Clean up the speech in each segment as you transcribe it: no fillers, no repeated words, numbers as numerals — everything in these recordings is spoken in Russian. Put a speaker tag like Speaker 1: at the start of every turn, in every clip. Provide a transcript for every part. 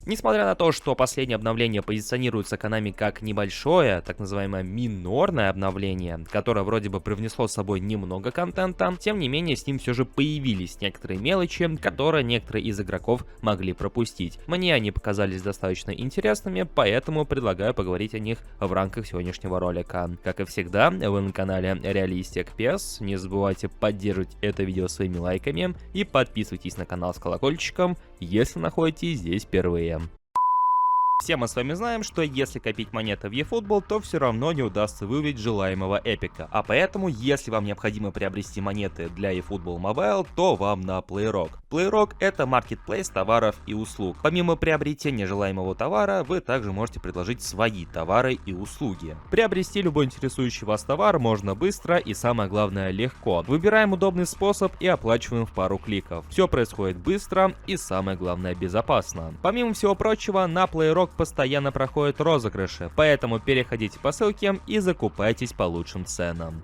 Speaker 1: Несмотря на то, что последнее обновление позиционируется Konami как небольшое, так называемое минорное обновление, которое вроде бы привнесло с собой немного контента, тем не менее с ним все же появились некоторые мелочи, которые некоторые из игроков могли пропустить. Мне они показались достаточно интересными, поэтому предлагаю поговорить о них в рамках сегодняшнего ролика. Как и всегда, вы на канале Realistic PES, не забывайте поддерживать это видео своими лайками и подписывайтесь на канал с колокольчиком, если находитесь здесь впервые. Все мы с вами знаем, что если копить монеты в eFootball, то все равно не удастся выявить желаемого эпика. А поэтому, если вам необходимо приобрести монеты для eFootball Mobile, то вам на PlayRock. PlayRock — это маркетплейс товаров и услуг. Помимо приобретения желаемого товара, вы также можете предложить свои товары и услуги. Приобрести любой интересующий вас товар можно быстро и, самое главное, легко. Выбираем удобный способ и оплачиваем в пару кликов. Все происходит быстро и, самое главное, безопасно. Помимо всего прочего, на PlayRock постоянно проходят розыгрыши, поэтому переходите по ссылке и закупайтесь по лучшим ценам.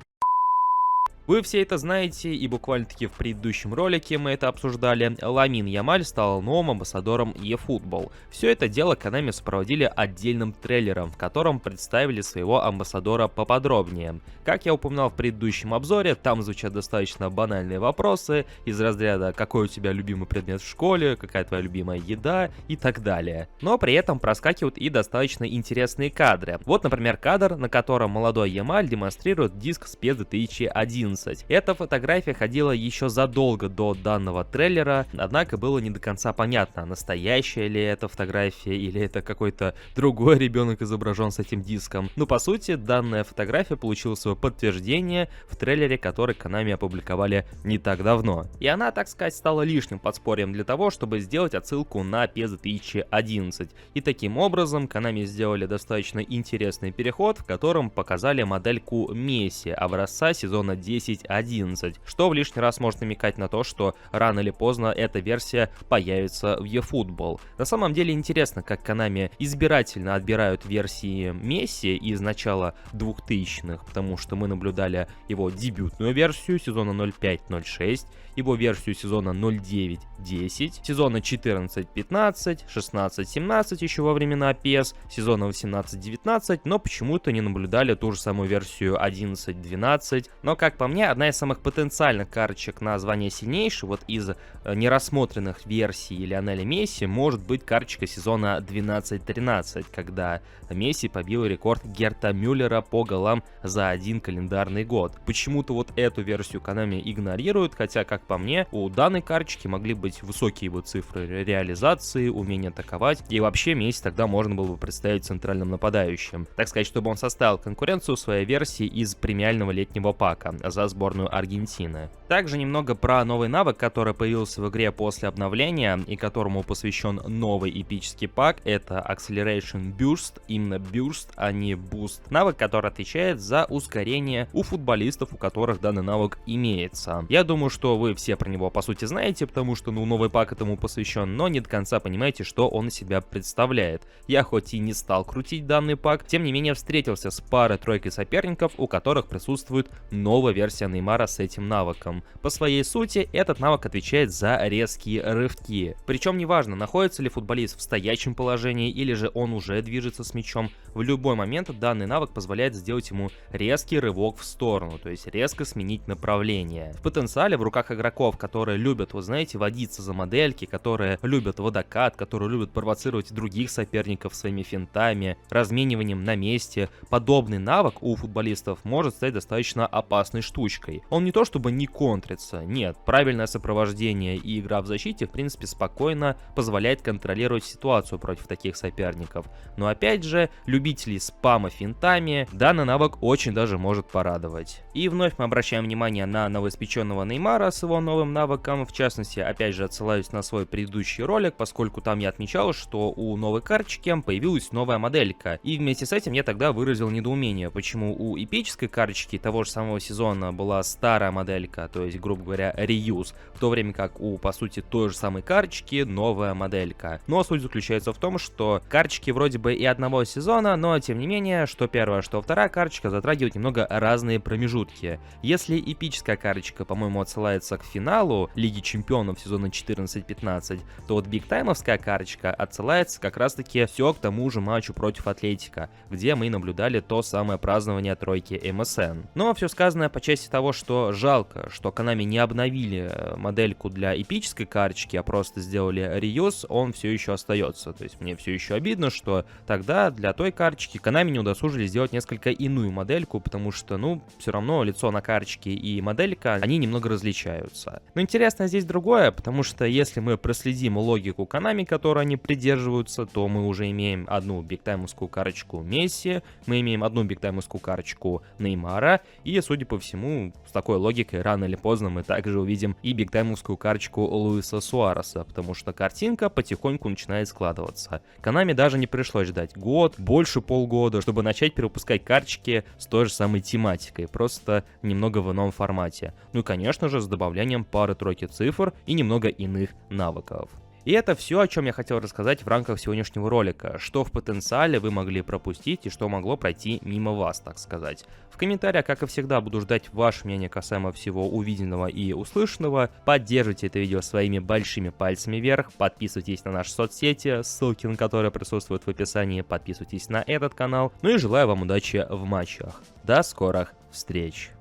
Speaker 1: Вы все это знаете, и буквально-таки в предыдущем ролике мы это обсуждали. Ламин Ямаль стал новым амбассадором eFootball. Все это дело Konami сопроводили отдельным трейлером, в котором представили своего амбассадора поподробнее. Как я упоминал в предыдущем обзоре, там звучат достаточно банальные вопросы из разряда «какой у тебя любимый предмет в школе?», «какая твоя любимая еда?» и так далее. Но при этом проскакивают и достаточно интересные кадры. Вот, например, кадр, на котором молодой Ямаль демонстрирует диск с PES 2011. Эта фотография ходила еще задолго до данного трейлера, однако было не до конца понятно, настоящая ли это фотография или это какой-то другой ребенок изображен с этим диском. Ну, по сути, данная фотография получила свое подтверждение в трейлере, который Konami опубликовали не так давно. И она, так сказать, стала лишним подспорьем для того, чтобы сделать отсылку на PES 2011. И таким образом Konami сделали достаточно интересный переход, в котором показали модельку Месси образца сезона 10-11, что в лишний раз может намекать на то, что рано или поздно эта версия появится в eFootball. На самом деле интересно, как Konami избирательно отбирают версии Месси из начала 2000-х, потому что мы наблюдали его дебютную версию сезона 05-06, его версию сезона 09-10, сезона 14-15, 16-17 еще во времена PES, сезона 18-19, но почему-то не наблюдали ту же самую версию 11-12, но, как по мне, одна из самых потенциальных карточек на звание сильнейший вот из нерассмотренных версий Лионеля Месси может быть карточка сезона 12-13, когда Месси побил рекорд Герта Мюллера по голам за один календарный год. Почему-то вот эту версию Konami игнорируют, хотя, как по мне, у данной карточки могли быть высокие его цифры реализации, умение атаковать, и вообще Месси тогда можно было бы представить центральным нападающим. Так сказать, чтобы он составил конкуренцию своей версии из премиального летнего пака за сборную Аргентины. Также немного про новый навык, который появился в игре после обновления и которому посвящен новый эпический пак. Это Acceleration Burst, именно Burst, а не Boost. Навык, который отвечает за ускорение у футболистов, у которых данный навык имеется. Я думаю, что вы все про него по сути знаете, потому что новый пак этому посвящен, но не до конца понимаете, что он из себя представляет. Я хоть и не стал крутить данный пак, тем не менее встретился с парой-тройкой соперников, у которых присутствует новая версия Неймара с этим навыком. По своей сути, этот навык отвечает за резкие рывки. Причем неважно, находится ли футболист в стоячем положении или же он уже движется с мячом, в любой момент данный навык позволяет сделать ему резкий рывок в сторону, то есть резко сменить направление. В потенциале в руках игроков, которые любят, вы знаете, водиться за модельки, которые любят водокат, которые любят провоцировать других соперников своими финтами, размениванием на месте, подобный навык у футболистов может стать достаточно опасной штучкой. Он не то чтобы не контрится, нет, правильное сопровождение и игра в защите в принципе спокойно позволяет контролировать ситуацию против таких соперников. Но опять же, любителей спама финтами данный навык очень даже может порадовать. И вновь мы обращаем внимание на новоиспеченного Неймара с его новым навыком, в частности, опять же отсылаюсь на свой предыдущий ролик, поскольку там я отмечал, что у новой карточки появилась новая моделька. И вместе с этим я тогда выразил недоумение, почему у эпической карточки того же самого сезона была старая моделька, то есть, грубо говоря, реюз, в то время как у, по сути, той же самой карточки новая моделька. Но суть заключается в том, что карточки вроде бы и одного сезона, но тем не менее, что первая, что вторая карточка затрагивают немного разные промежутки. Если эпическая карточка, по-моему, отсылается к финалу Лиги Чемпионов сезона 14-15, то вот бигтаймовская карточка отсылается как раз-таки все к тому же матчу против Атлетика, где мы наблюдали то самое празднование тройки МСН. Но все сказанное по части того, что жалко, что Konami не обновили модельку для эпической карточки, а просто сделали реюз, он все еще остается. То есть мне все еще обидно, что тогда для той карточки Konami не удосужились сделать несколько иную модельку, потому что, ну, все равно лицо на карточке и моделька, они немного различаются. Но интересно здесь другое, потому что если мы проследим логику Konami, которой они придерживаются, то мы уже имеем одну бигтаймовскую карточку Месси, мы имеем одну бигтаймовскую карточку Неймара, и, судя по всему, с такой логикой рано или поздно мы также увидим и бигтаймовскую карточку Луиса Суареса, потому что картинка потихоньку начинает складываться. Konami даже не пришлось ждать год, больше полгода, чтобы начать перепускать карточки с той же самой тематикой, просто немного в ином формате. Ну и, конечно же, с добавлением пары-тройки цифр и немного иных навыков. И это все, о чем я хотел рассказать в рамках сегодняшнего ролика, что в потенциале вы могли пропустить и что могло пройти мимо вас, так сказать. В комментариях, как и всегда, буду ждать ваше мнение касаемо всего увиденного и услышанного. Поддерживайте это видео своими большими пальцами вверх, подписывайтесь на наши соцсети, ссылки на которые присутствуют в описании, подписывайтесь на этот канал. Ну и желаю вам удачи в матчах. До скорых встреч!